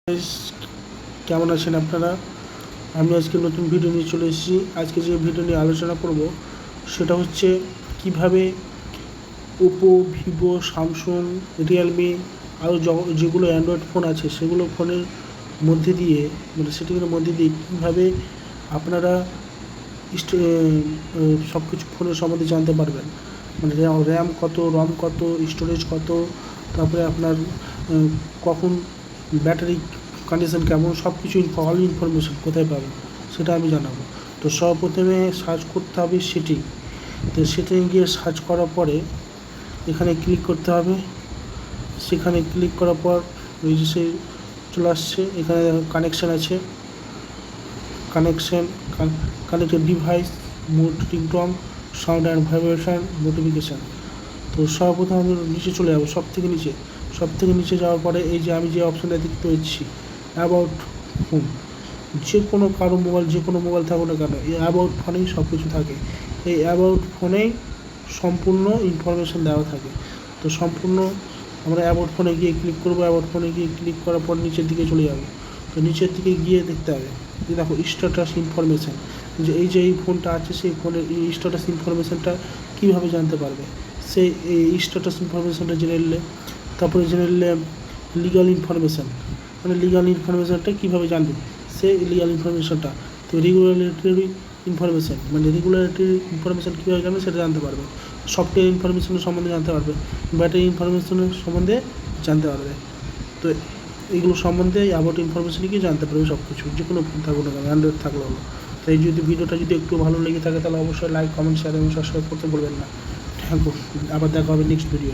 Guys, কেমন আছেন আপনারা? আমি আজকে নতুন ভিডিও নিয়ে চলে এসেছি। আজকে যে ভিডিও নিয়ে আলোচনা করব সেটা হচ্ছে কিভাবে ওপো, ভিভো, স্যামসাং, রিয়েলমি আরও যেগুলো অ্যান্ড্রয়েড ফোন আছে সেগুলো ফোনের মধ্যে দিয়ে সেটিগুলোর মধ্যে দিয়ে কীভাবে আপনারা সব কিছু ফোনের সম্বন্ধে জানতে পারবেন। র্যাম কত, রম কত, স্টোরেজ কত, তারপরে আপনার কখন ব্যাটারি কন্ডিশন কেমন, সব কিছু অল ইনফরমেশন কোথায় পাবেন সেটা আমি জানাবো। তো সর্বপ্রথমে সার্চ করতে হবে সেটিং। তো সেটিংয়ে গিয়ে সার্চ করার পরে এখানে ক্লিক করতে হবে। সেখানে ক্লিক করার পর ওই যে সে চলে আসছে, এখানে কানেকশান আছে, connected device, mode, ringtone, sound and vibration, notification. তো সর্বপ্রথম আমি নিচে চলে যাবো, সব থেকে নিচে যাওয়ার পরে এই যে আমি যে অপশানটা দেখতে পাচ্ছি অ্যাবাউট ফোন। কারো মোবাইল, যে কোনো মোবাইল থাকুক না কেন, এই অ্যাবাউট ফোনেই সব কিছু থাকে। এই অ্যাবাউট ফোনেই সম্পূর্ণ ইনফরমেশান দেওয়া থাকে। তো সম্পূর্ণ আমরা অ্যাবাউট ফোনে গিয়ে ক্লিক করবো। অ্যাবাউট ফোনে গিয়ে ক্লিক করার পর নিচের দিকে চলে যাবো। তো নিচের দিকে গিয়ে দেখতে হবে যে দেখো স্ট্যাটাস ইনফরমেশান, যে এই ফোনটা আছে সেই ফোনের এই স্ট্যাটাস ইনফরমেশানটা কীভাবে জানতে পারবে। সেই এই স্ট্যাটাস ইনফরমেশানটা জেনে নিলে, তারপরে জেনে নিলে লিগাল ইনফরমেশান, লিগাল ইনফরমেশানটা কীভাবে জানবে সেই লিগাল ইনফরমেশানটা। তো রেগুলেটরি ইনফরমেশান, রেগুলেটরি ইনফরমেশান কীভাবে জানবে সেটা জানতে পারবে। সফটওয়্যার ইনফরমেশানের সম্বন্ধে জানতে পারবে, ব্যাটারি ইনফরমেশানের সম্বন্ধে জানতে পারবে। তো এইগুলো সম্বন্ধে অ্যাবাউট ইনফরমেশানই কি জানতে পারবে সব কিছু, যে কোনো ফোন থাকুক না কেন, অ্যান্ড্রয়েড থাকলে হলো। তাই যদি ভিডিওটা একটু ভালো লেগে থাকে তাহলে অবশ্যই লাইক, কমেন্ট, শেয়ার এবং সাবস্ক্রাইব করতে বলবেন না। Thank you. আবার দেখা হবে নেক্সট ভিডিও।